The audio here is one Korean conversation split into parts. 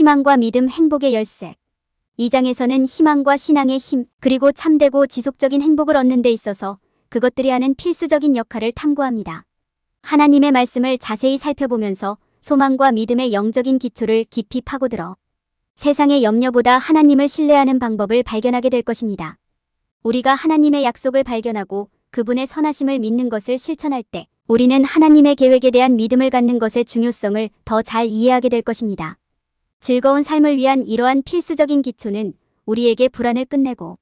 희망과 믿음, 행복의 열쇠. 이 장에서는 희망과 신앙의 힘, 그리고 참되고 지속적인 행복을 얻는 데 있어서 그것들이 하는 필수적인 역할을 탐구합니다. 하나님의 말씀을 자세히 살펴보면서 소망과 믿음의 영적인 기초를 깊이 파고들어 세상의 염려보다 하나님을 신뢰하는 방법을 발견하게 될 것입니다. 우리가 하나님의 약속을 발견하고 그분의 선하심을 믿는 것을 실천할 때 우리는 하나님의 계획에 대한 믿음을 갖는 것의 중요성을 더 잘 이해하게 될 것입니다. 즐거운 삶을 위한 이러한 필수적인 기초는 우리에게 불안을 끝내고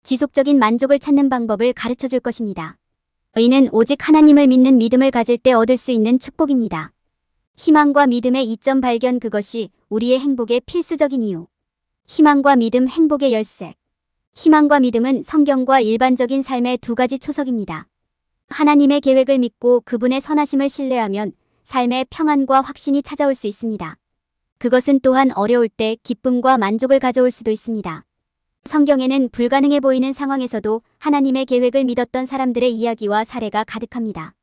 지속적인 만족을 찾는 방법을 가르쳐 줄 것입니다. 이는 오직 하나님을 믿는 믿음을 가질 때 얻을 수 있는 축복입니다. 희망과 믿음의 이점 발견, 그것이 우리의 행복의 필수적인 이유. 희망과 믿음, 행복의 열쇠. 희망과 믿음은 성경과 일반적인 삶의 두 가지 초석입니다. 하나님의 계획을 믿고 그분의 선하심을 신뢰하면 삶의 평안과 확신이 찾아올 수 있습니다. 그것은 또한 어려울 때 기쁨과 만족을 가져올 수도 있습니다. 성경에는 불가능해 보이는 상황에서도 하나님의 계획을 믿었던 사람들의 이야기와 사례가 가득합니다.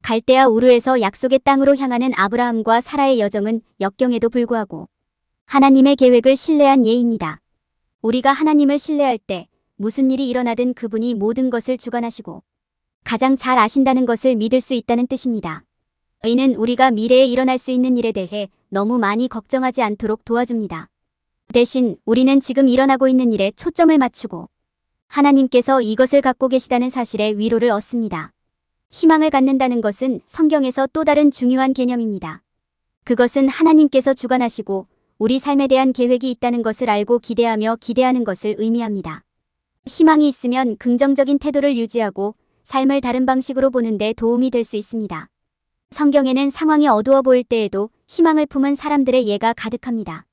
갈대아 우르에서 약속의 땅으로 향하는 아브라함과 사라의 여정은 역경에도 불구하고 하나님의 계획을 신뢰한 예입니다. 우리가 하나님을 신뢰할 때 무슨 일이 일어나든 그분이 모든 것을 주관하시고 가장 잘 아신다는 것을 믿을 수 있다는 뜻입니다. 이는 우리가 미래에 일어날 수 있는 일에 대해 너무 많이 걱정하지 않도록 도와줍니다. 대신 우리는 지금 일어나고 있는 일에 초점을 맞추고 하나님께서 이것을 갖고 계시다는 사실에 위로를 얻습니다. 희망을 갖는다는 것은 성경에서 또 다른 중요한 개념입니다. 그것은 하나님께서 주관하시고 우리 삶에 대한 계획이 있다는 것을 알고 기대하며 기대하는 것을 의미합니다. 희망이 있으면 긍정적인 태도를 유지하고 삶을 다른 방식으로 보는 데 도움이 될 수 있습니다. 성경에는 상황이 어두워 보일 때에도 희망을 품은 사람들의 예가 가득합니다.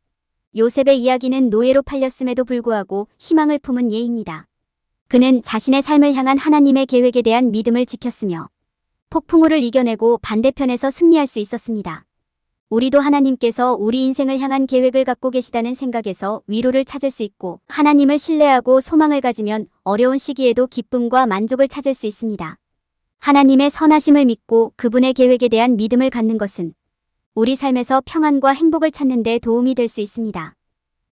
요셉의 이야기는 노예로 팔렸음에도 불구하고 희망을 품은 예입니다. 그는 자신의 삶을 향한 하나님의 계획에 대한 믿음을 지켰으며 폭풍우를 이겨내고 반대편에서 승리할 수 있었습니다. 우리도 하나님께서 우리 인생을 향한 계획을 갖고 계시다는 생각에서 위로를 찾을 수 있고 하나님을 신뢰하고 소망을 가지면 어려운 시기에도 기쁨과 만족을 찾을 수 있습니다. 하나님의 선하심을 믿고 그분의 계획에 대한 믿음을 갖는 것은 우리 삶에서 평안과 행복을 찾는 데 도움이 될 수 있습니다.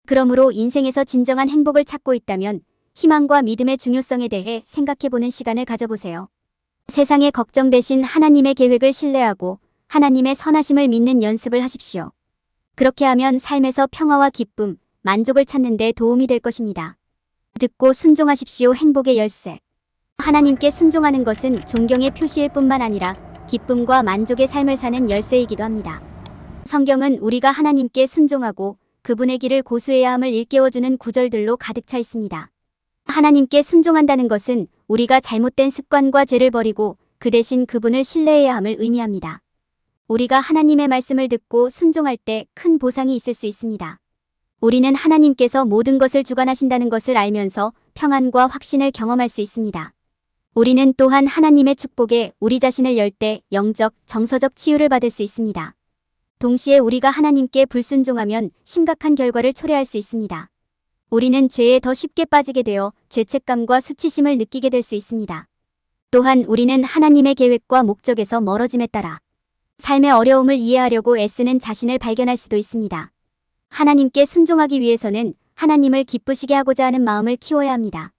그러므로 인생에서 진정한 행복을 찾고 있다면 희망과 믿음의 중요성에 대해 생각해보는 시간을 가져보세요. 세상의 걱정 대신 하나님의 계획을 신뢰하고 하나님의 선하심을 믿는 연습을 하십시오. 그렇게 하면 삶에서 평화와 기쁨, 만족을 찾는 데 도움이 될 것입니다. 듣고 순종하십시오. 행복의 열쇠. 하나님께 순종하는 것은 존경의 표시일 뿐만 아니라 기쁨과 만족의 삶을 사는 열쇠이기도 합니다. 성경은 우리가 하나님께 순종하고 그분의 길을 고수해야 함을 일깨워주는 구절들로 가득 차 있습니다. 하나님께 순종한다는 것은 우리가 잘못된 습관과 죄를 버리고 그 대신 그분을 신뢰해야 함을 의미합니다. 우리가 하나님의 말씀을 듣고 순종할 때 큰 보상이 있을 수 있습니다. 우리는 하나님께서 모든 것을 주관하신다는 것을 알면서 평안과 확신을 경험할 수 있습니다. 우리는 또한 하나님의 축복에 우리 자신을 열 때 영적, 정서적 치유를 받을 수 있습니다. 동시에 우리가 하나님께 불순종하면 심각한 결과를 초래할 수 있습니다. 우리는 죄에 더 쉽게 빠지게 되어 죄책감과 수치심을 느끼게 될 수 있습니다. 또한 우리는 하나님의 계획과 목적에서 멀어짐에 따라 삶의 어려움을 이해하려고 애쓰는 자신을 발견할 수도 있습니다. 하나님께 순종하기 위해서는 하나님을 기쁘시게 하고자 하는 마음을 키워야 합니다.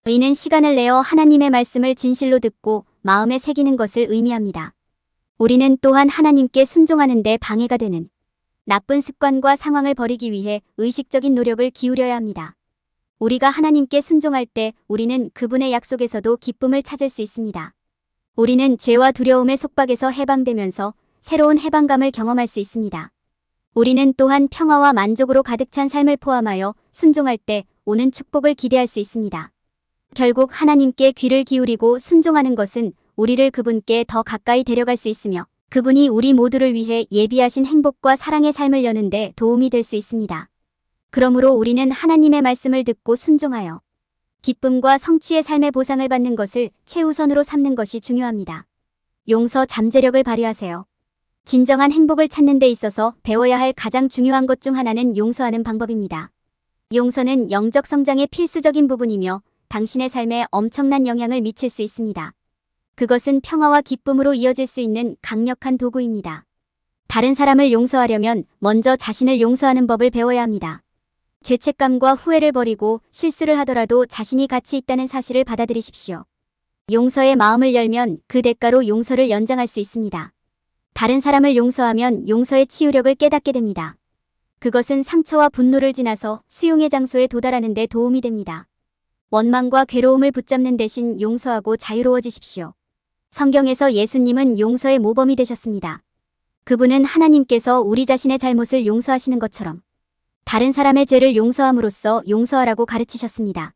이는 시간을 내어 하나님의 말씀을 진실로 듣고 마음에 새기는 것을 의미합니다. 우리는 또한 하나님께 순종하는 데 방해가 되는 나쁜 습관과 상황을 버리기 위해 의식적인 노력을 기울여야 합니다. 우리가 하나님께 순종할 때 우리는 그분의 약속에서도 기쁨을 찾을 수 있습니다. 우리는 죄와 두려움의 속박에서 해방되면서 새로운 해방감을 경험할 수 있습니다. 우리는 또한 평화와 만족으로 가득 찬 삶을 포함하여 순종할 때 오는 축복을 기대할 수 있습니다. 결국 하나님께 귀를 기울이고 순종하는 것은 우리를 그분께 더 가까이 데려갈 수 있으며 그분이 우리 모두를 위해 예비하신 행복과 사랑의 삶을 여는 데 도움이 될 수 있습니다. 그러므로 우리는 하나님의 말씀을 듣고 순종하여 기쁨과 성취의 삶의 보상을 받는 것을 최우선으로 삼는 것이 중요합니다. 용서, 잠재력을 발휘하세요. 진정한 행복을 찾는 데 있어서 배워야 할 가장 중요한 것 중 하나는 용서하는 방법입니다. 용서는 영적 성장의 필수적인 부분이며 당신의 삶에 엄청난 영향을 미칠 수 있습니다. 그것은 평화와 기쁨으로 이어질 수 있는 강력한 도구입니다. 다른 사람을 용서하려면 먼저 자신을 용서하는 법을 배워야 합니다. 죄책감과 후회를 버리고 실수를 하더라도 자신이 가치 있다는 사실을 받아들이십시오. 용서의 마음을 열면 그 대가로 용서를 연장할 수 있습니다. 다른 사람을 용서하면 용서의 치유력을 깨닫게 됩니다. 그것은 상처와 분노를 지나서 수용의 장소에 도달하는 데 도움이 됩니다. 원망과 괴로움을 붙잡는 대신 용서하고 자유로워지십시오. 성경에서 예수님은 용서의 모범이 되셨습니다. 그분은 하나님께서 우리 자신의 잘못을 용서하시는 것처럼 다른 사람의 죄를 용서함으로써 용서하라고 가르치셨습니다.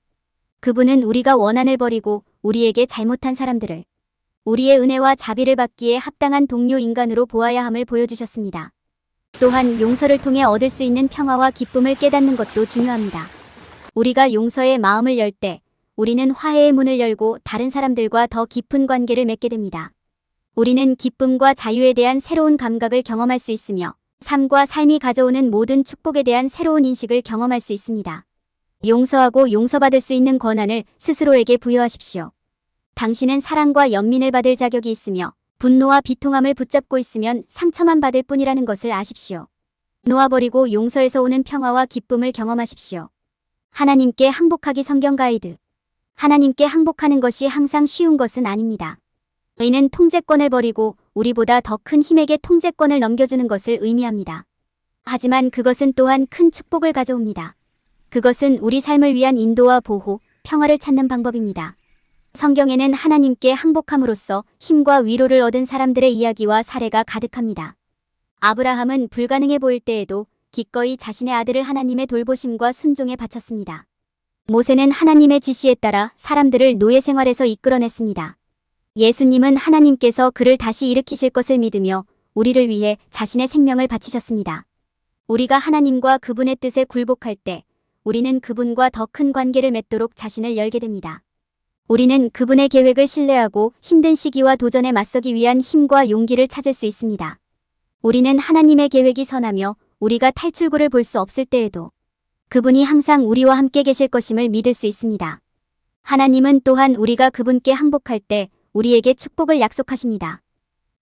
그분은 우리가 원한을 버리고 우리에게 잘못한 사람들을 우리의 은혜와 자비를 받기에 합당한 동료 인간으로 보아야 함을 보여주셨습니다. 또한 용서를 통해 얻을 수 있는 평화와 기쁨을 깨닫는 것도 중요합니다. 우리가 용서의 마음을 열 때 우리는 화해의 문을 열고 다른 사람들과 더 깊은 관계를 맺게 됩니다. 우리는 기쁨과 자유에 대한 새로운 감각을 경험할 수 있으며 삶과 삶이 가져오는 모든 축복에 대한 새로운 인식을 경험할 수 있습니다. 용서하고 용서받을 수 있는 권한을 스스로에게 부여하십시오. 당신은 사랑과 연민을 받을 자격이 있으며 분노와 비통함을 붙잡고 있으면 상처만 받을 뿐이라는 것을 아십시오. 놓아버리고 용서에서 오는 평화와 기쁨을 경험하십시오. 하나님께 항복하기 성경 가이드. 하나님께 항복하는 것이 항상 쉬운 것은 아닙니다. 의는 통제권을 버리고 우리보다 더 큰 힘에게 통제권을 넘겨주는 것을 의미합니다. 하지만 그것은 또한 큰 축복을 가져옵니다. 그것은 우리 삶을 위한 인도와 보호, 평화를 찾는 방법입니다. 성경에는 하나님께 항복함으로써 힘과 위로를 얻은 사람들의 이야기와 사례가 가득합니다. 아브라함은 불가능해 보일 때에도 기꺼이 자신의 아들을 하나님의 돌보심과 순종에 바쳤습니다. 모세는 하나님의 지시에 따라 사람들을 노예 생활에서 이끌어냈습니다. 예수님은 하나님께서 그를 다시 일으키실 것을 믿으며 우리를 위해 자신의 생명을 바치셨습니다. 우리가 하나님과 그분의 뜻에 굴복할 때 우리는 그분과 더 큰 관계를 맺도록 자신을 열게 됩니다. 우리는 그분의 계획을 신뢰하고 힘든 시기와 도전에 맞서기 위한 힘과 용기를 찾을 수 있습니다. 우리는 하나님의 계획이 선하며 우리가 탈출구를 볼 수 없을 때에도 그분이 항상 우리와 함께 계실 것임을 믿을 수 있습니다. 하나님은 또한 우리가 그분께 항복할 때 우리에게 축복을 약속하십니다.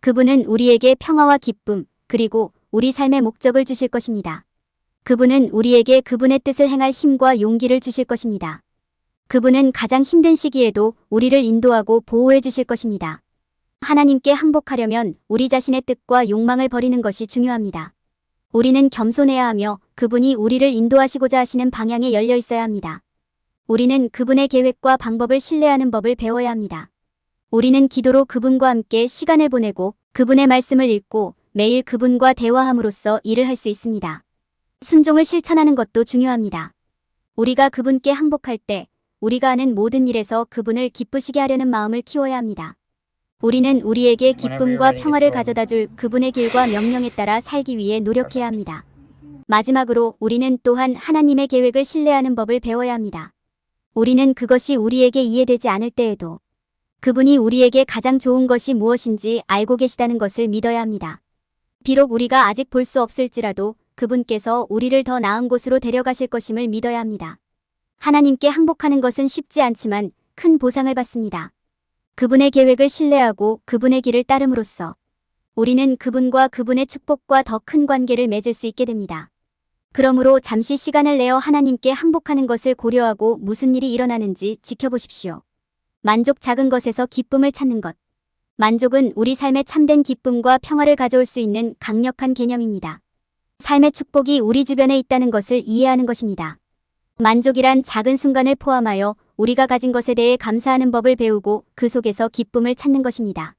그분은 우리에게 평화와 기쁨, 그리고 우리 삶의 목적을 주실 것입니다. 그분은 우리에게 그분의 뜻을 행할 힘과 용기를 주실 것입니다. 그분은 가장 힘든 시기에도 우리를 인도하고 보호해 주실 것입니다. 하나님께 항복하려면 우리 자신의 뜻과 욕망을 버리는 것이 중요합니다. 우리는 겸손해야 하며 그분이 우리를 인도하시고자 하시는 방향에 열려 있어야 합니다. 우리는 그분의 계획과 방법을 신뢰하는 법을 배워야 합니다. 우리는 기도로 그분과 함께 시간을 보내고 그분의 말씀을 읽고 매일 그분과 대화함으로써 일을 할 수 있습니다. 순종을 실천하는 것도 중요합니다. 우리가 그분께 항복할 때 우리가 하는 모든 일에서 그분을 기쁘시게 하려는 마음을 키워야 합니다. 우리는 우리에게 기쁨과 평화를 가져다줄 그분의 길과 명령에 따라 살기 위해 노력해야 합니다. 마지막으로 우리는 또한 하나님의 계획을 신뢰하는 법을 배워야 합니다. 우리는 그것이 우리에게 이해되지 않을 때에도 그분이 우리에게 가장 좋은 것이 무엇인지 알고 계시다는 것을 믿어야 합니다. 비록 우리가 아직 볼 수 없을지라도 그분께서 우리를 더 나은 곳으로 데려가실 것임을 믿어야 합니다. 하나님께 항복하는 것은 쉽지 않지만 큰 보상을 받습니다. 그분의 계획을 신뢰하고 그분의 길을 따름으로써 우리는 그분과 그분의 축복과 더 큰 관계를 맺을 수 있게 됩니다. 그러므로 잠시 시간을 내어 하나님께 항복하는 것을 고려하고 무슨 일이 일어나는지 지켜보십시오. 만족 작은 것에서 기쁨을 찾는 것. 만족은 우리 삶에 참된 기쁨과 평화를 가져올 수 있는 강력한 개념입니다. 삶의 축복이 우리 주변에 있다는 것을 이해하는 것입니다. 만족이란 작은 순간을 포함하여 우리가 가진 것에 대해 감사하는 법을 배우고 그 속에서 기쁨을 찾는 것입니다.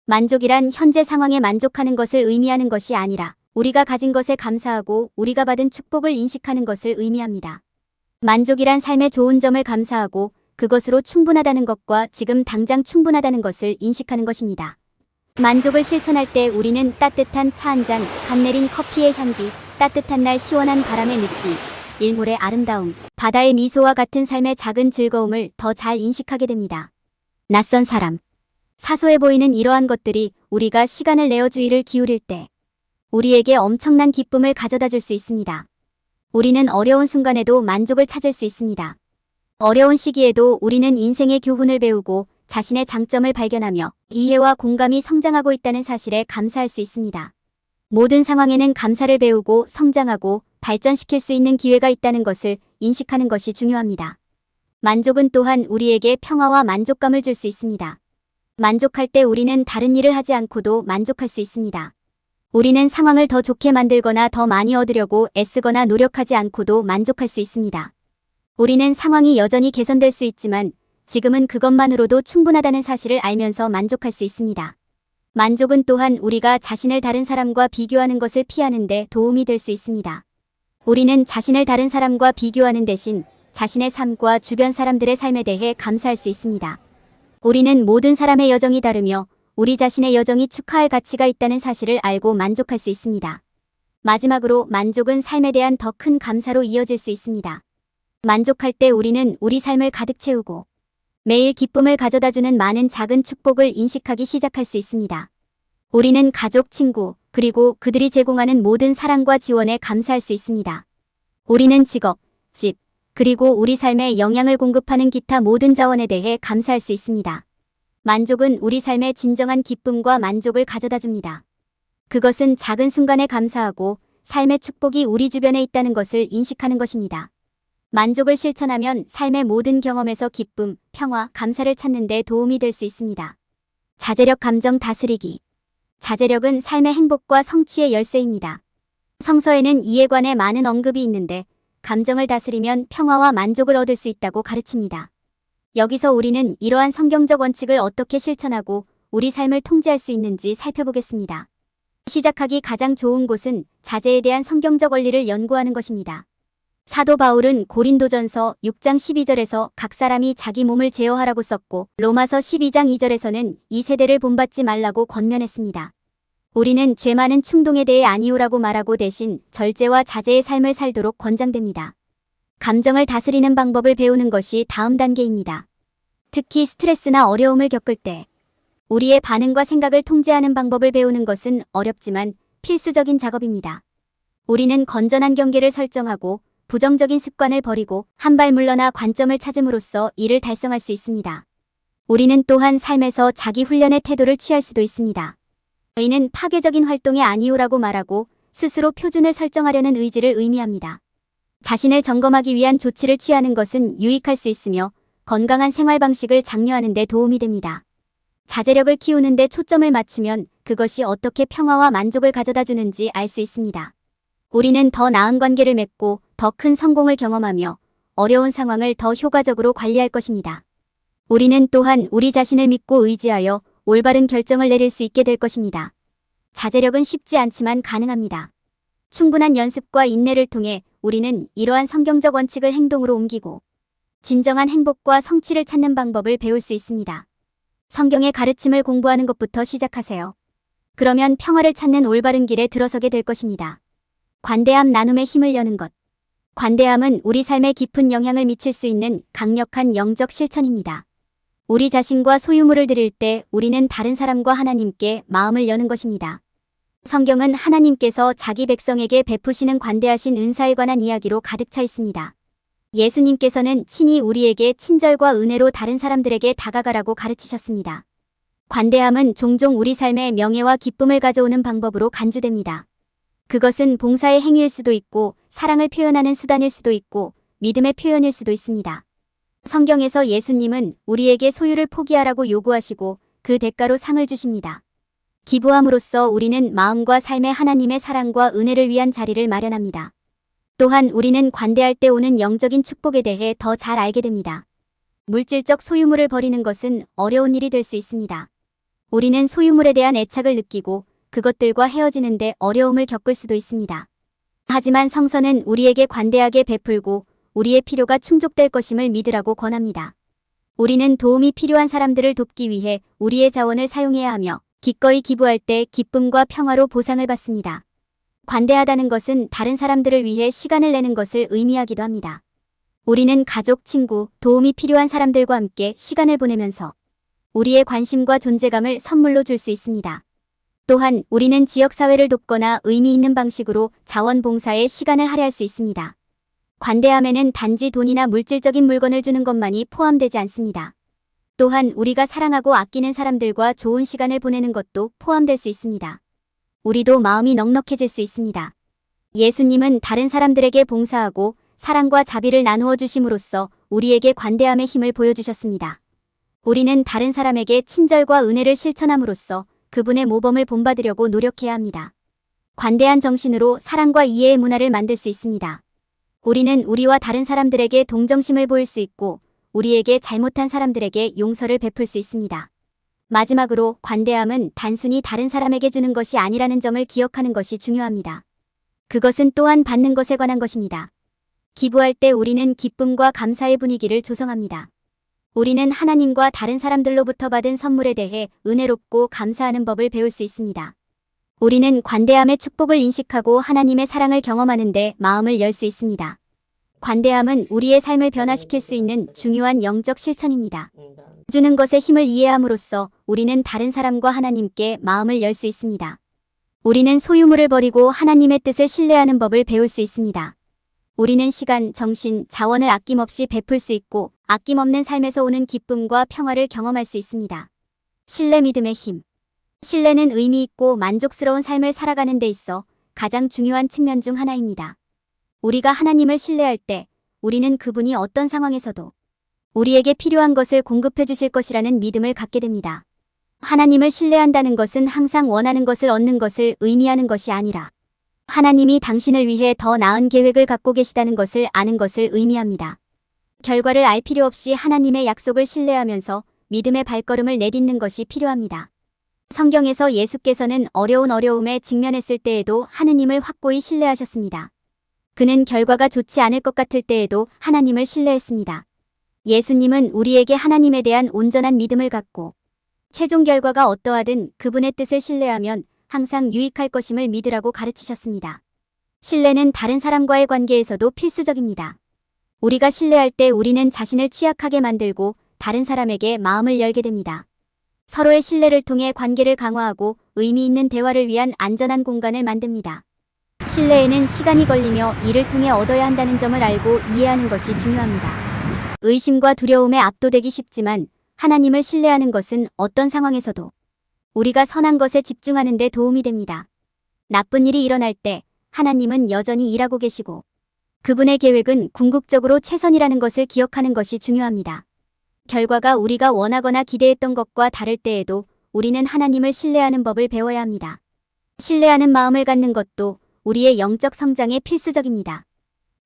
만족이란 현재 상황에 만족하는 것을 의미하는 것이 아니라 우리가 가진 것에 감사하고 우리가 받은 축복을 인식하는 것을 의미합니다. 만족이란 삶의 좋은 점을 감사하고 그것으로 충분하다는 것과 지금 당장 충분하다는 것을 인식하는 것입니다. 만족을 실천할 때 우리는 따뜻한 차 한 잔, 갓 내린 커피의 향기, 따뜻한 날 시원한 바람의 느낌, 일몰의 아름다움, 바다의 미소와 같은 삶의 작은 즐거움을 더 잘 인식하게 됩니다. 낯선 사람. 사소해 보이는 이러한 것들이 우리가 시간을 내어 주의를 기울일 때 우리에게 엄청난 기쁨을 가져다 줄 수 있습니다. 우리는 어려운 순간에도 만족을 찾을 수 있습니다. 어려운 시기에도 우리는 인생의 교훈을 배우고 자신의 장점을 발견하며 이해와 공감이 성장하고 있다는 사실에 감사할 수 있습니다. 모든 상황에는 감사를 배우고 성장하고 발전시킬 수 있는 기회가 있다는 것을 인식하는 것이 중요합니다. 만족은 또한 우리에게 평화와 만족감을 줄 수 있습니다. 만족할 때 우리는 다른 일을 하지 않고도 만족할 수 있습니다. 우리는 상황을 더 좋게 만들거나 더 많이 얻으려고 애쓰거나 노력하지 않고도 만족할 수 있습니다. 우리는 상황이 여전히 개선될 수 있지만 지금은 그것만으로도 충분하다는 사실을 알면서 만족할 수 있습니다. 만족은 또한 우리가 자신을 다른 사람과 비교하는 것을 피하는 데 도움이 될 수 있습니다. 우리는 자신을 다른 사람과 비교하는 대신 자신의 삶과 주변 사람들의 삶에 대해 감사할 수 있습니다. 우리는 모든 사람의 여정이 다르며 우리 자신의 여정이 축하할 가치가 있다는 사실을 알고 만족할 수 있습니다. 마지막으로 만족은 삶에 대한 더 큰 감사로 이어질 수 있습니다. 만족할 때 우리는 우리 삶을 가득 채우고 매일 기쁨을 가져다주는 많은 작은 축복을 인식하기 시작할 수 있습니다. 우리는 가족, 친구, 그리고 그들이 제공하는 모든 사랑과 지원에 감사할 수 있습니다. 우리는 직업, 집, 그리고 우리 삶에 영향을 공급하는 기타 모든 자원에 대해 감사할 수 있습니다. 만족은 우리 삶에 진정한 기쁨과 만족을 가져다 줍니다. 그것은 작은 순간에 감사하고 삶의 축복이 우리 주변에 있다는 것을 인식하는 것입니다. 만족을 실천하면 삶의 모든 경험에서 기쁨, 평화, 감사를 찾는 데 도움이 될 수 있습니다. 자제력 감정 다스리기. 자제력은 삶의 행복과 성취의 열쇠입니다. 성서에는 이에 관해 많은 언급이 있는데 감정을 다스리면 평화와 만족을 얻을 수 있다고 가르칩니다. 여기서 우리는 이러한 성경적 원칙을 어떻게 실천하고 우리 삶을 통제할 수 있는지 살펴보겠습니다. 시작하기 가장 좋은 곳은 자제에 대한 성경적 원리를 연구하는 것입니다. 사도 바울은 고린도전서 6장 12절에서 각 사람이 자기 몸을 제어하라고 썼고 로마서 12장 2절에서는 이 세대를 본받지 말라고 권면했습니다. 우리는 죄 많은 충동에 대해 아니오라고 말하고 대신 절제와 자제의 삶을 살도록 권장됩니다. 감정을 다스리는 방법을 배우는 것이 다음 단계입니다. 특히 스트레스나 어려움을 겪을 때 우리의 반응과 생각을 통제하는 방법을 배우는 것은 어렵지만 필수적인 작업입니다. 우리는 건전한 경계를 설정하고 부정적인 습관을 버리고 한 발 물러나 관점을 찾음으로써 이를 달성할 수 있습니다. 우리는 또한 삶에서 자기 훈련의 태도를 취할 수도 있습니다. 이는 파괴적인 활동에 아니오라고 말하고 스스로 표준을 설정하려는 의지를 의미합니다. 자신을 점검하기 위한 조치를 취하는 것은 유익할 수 있으며 건강한 생활 방식을 장려하는 데 도움이 됩니다. 자제력을 키우는 데 초점을 맞추면 그것이 어떻게 평화와 만족을 가져다 주는지 알 수 있습니다. 우리는 더 나은 관계를 맺고 더 큰 성공을 경험하며 어려운 상황을 더 효과적으로 관리할 것입니다. 우리는 또한 우리 자신을 믿고 의지하여 올바른 결정을 내릴 수 있게 될 것입니다. 자제력은 쉽지 않지만 가능합니다. 충분한 연습과 인내를 통해 우리는 이러한 성경적 원칙을 행동으로 옮기고 진정한 행복과 성취를 찾는 방법을 배울 수 있습니다. 성경의 가르침을 공부하는 것부터 시작하세요. 그러면 평화를 찾는 올바른 길에 들어서게 될 것입니다. 관대함 나눔의 힘을 여는 것. 관대함은 우리 삶에 깊은 영향을 미칠 수 있는 강력한 영적 실천입니다. 우리 자신과 소유물을 드릴 때 우리는 다른 사람과 하나님께 마음을 여는 것입니다. 성경은 하나님께서 자기 백성에게 베푸시는 관대하신 은사에 관한 이야기로 가득 차 있습니다. 예수님께서는 친히 우리에게 친절과 은혜로 다른 사람들에게 다가가라고 가르치셨습니다. 관대함은 종종 우리 삶에 명예와 기쁨을 가져오는 방법으로 간주됩니다. 그것은 봉사의 행위일 수도 있고 사랑을 표현하는 수단일 수도 있고 믿음의 표현일 수도 있습니다. 성경에서 예수님은 우리에게 소유를 포기하라고 요구하시고 그 대가로 상을 주십니다. 기부함으로써 우리는 마음과 삶에 하나님의 사랑과 은혜를 위한 자리를 마련합니다. 또한 우리는 관대할 때 오는 영적인 축복에 대해 더 잘 알게 됩니다. 물질적 소유물을 버리는 것은 어려운 일이 될 수 있습니다. 우리는 소유물에 대한 애착을 느끼고 그것들과 헤어지는데 어려움을 겪을 수도 있습니다. 하지만 성서는 우리에게 관대하게 베풀고 우리의 필요가 충족될 것임을 믿으라고 권합니다. 우리는 도움이 필요한 사람들을 돕기 위해 우리의 자원을 사용해야 하며 기꺼이 기부할 때 기쁨과 평화로 보상을 받습니다. 관대하다는 것은 다른 사람들을 위해 시간을 내는 것을 의미하기도 합니다. 우리는 가족, 친구, 도움이 필요한 사람들과 함께 시간을 보내면서 우리의 관심과 존재감을 선물로 줄 수 있습니다. 또한 우리는 지역사회를 돕거나 의미 있는 방식으로 자원봉사에 시간을 할애할 수 있습니다. 관대함에는 단지 돈이나 물질적인 물건을 주는 것만이 포함되지 않습니다. 또한 우리가 사랑하고 아끼는 사람들과 좋은 시간을 보내는 것도 포함될 수 있습니다. 우리도 마음이 넉넉해질 수 있습니다. 예수님은 다른 사람들에게 봉사하고 사랑과 자비를 나누어 주심으로써 우리에게 관대함의 힘을 보여주셨습니다. 우리는 다른 사람에게 친절과 은혜를 실천함으로써 그분의 모범을 본받으려고 노력해야 합니다. 관대한 정신으로 사랑과 이해의 문화를 만들 수 있습니다. 우리는 우리와 다른 사람들에게 동정심을 보일 수 있고 우리에게 잘못한 사람들에게 용서를 베풀 수 있습니다. 마지막으로 관대함은 단순히 다른 사람에게 주는 것이 아니라는 점을 기억하는 것이 중요합니다. 그것은 또한 받는 것에 관한 것입니다. 기부할 때 우리는 기쁨과 감사의 분위기를 조성합니다. 우리는 하나님과 다른 사람들로부터 받은 선물에 대해 은혜롭고 감사하는 법을 배울 수 있습니다. 우리는 관대함의 축복을 인식하고 하나님의 사랑을 경험하는 데 마음을 열 수 있습니다. 관대함은 우리의 삶을 변화시킬 수 있는 중요한 영적 실천입니다. 주는 것의 힘을 이해함으로써 우리는 다른 사람과 하나님께 마음을 열 수 있습니다. 우리는 소유물을 버리고 하나님의 뜻을 신뢰하는 법을 배울 수 있습니다. 우리는 시간, 정신, 자원을 아낌없이 베풀 수 있고 아낌없는 삶에서 오는 기쁨과 평화를 경험할 수 있습니다. 신뢰 믿음의 힘. 신뢰는 의미 있고 만족스러운 삶을 살아가는 데 있어 가장 중요한 측면 중 하나입니다. 우리가 하나님을 신뢰할 때 우리는 그분이 어떤 상황에서도 우리에게 필요한 것을 공급해 주실 것이라는 믿음을 갖게 됩니다. 하나님을 신뢰한다는 것은 항상 원하는 것을 얻는 것을 의미하는 것이 아니라 하나님이 당신을 위해 더 나은 계획을 갖고 계시다는 것을 아는 것을 의미합니다. 결과를 알 필요 없이 하나님의 약속을 신뢰하면서 믿음의 발걸음을 내딛는 것이 필요합니다. 성경에서 예수께서는 어려움에 직면했을 때에도 하느님을 확고히 신뢰하셨습니다. 그는 결과가 좋지 않을 것 같을 때에도 하나님을 신뢰했습니다. 예수님은 우리에게 하나님에 대한 온전한 믿음을 갖고 최종 결과가 어떠하든 그분의 뜻을 신뢰하면 항상 유익할 것임을 믿으라고 가르치셨습니다. 신뢰는 다른 사람과의 관계에서도 필수적입니다. 우리가 신뢰할 때 우리는 자신을 취약하게 만들고 다른 사람에게 마음을 열게 됩니다. 서로의 신뢰를 통해 관계를 강화하고 의미 있는 대화를 위한 안전한 공간을 만듭니다. 신뢰에는 시간이 걸리며 이를 통해 얻어야 한다는 점을 알고 이해하는 것이 중요합니다. 의심과 두려움에 압도되기 쉽지만 하나님을 신뢰하는 것은 어떤 상황에서도 우리가 선한 것에 집중하는 데 도움이 됩니다. 나쁜 일이 일어날 때 하나님은 여전히 일하고 계시고 그분의 계획은 궁극적으로 최선이라는 것을 기억하는 것이 중요합니다. 결과가 우리가 원하거나 기대했던 것과 다를 때에도 우리는 하나님을 신뢰하는 법을 배워야 합니다. 신뢰하는 마음을 갖는 것도 우리의 영적 성장에 필수적입니다.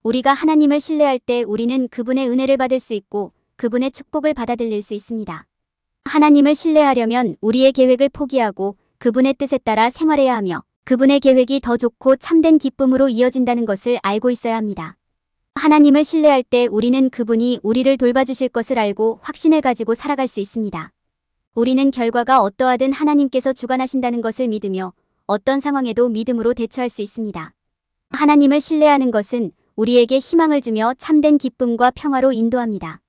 우리가 하나님을 신뢰할 때 우리는 그분의 은혜를 받을 수 있고 그분의 축복을 받아들일 수 있습니다. 하나님을 신뢰하려면 우리의 계획을 포기하고 그분의 뜻에 따라 생활해야 하며 그분의 계획이 더 좋고 참된 기쁨으로 이어진다는 것을 알고 있어야 합니다. 하나님을 신뢰할 때 우리는 그분이 우리를 돌봐주실 것을 알고 확신을 가지고 살아갈 수 있습니다. 우리는 결과가 어떠하든 하나님께서 주관하신다는 것을 믿으며 어떤 상황에도 믿음으로 대처할 수 있습니다. 하나님을 신뢰하는 것은 우리에게 희망을 주며 참된 기쁨과 평화로 인도합니다.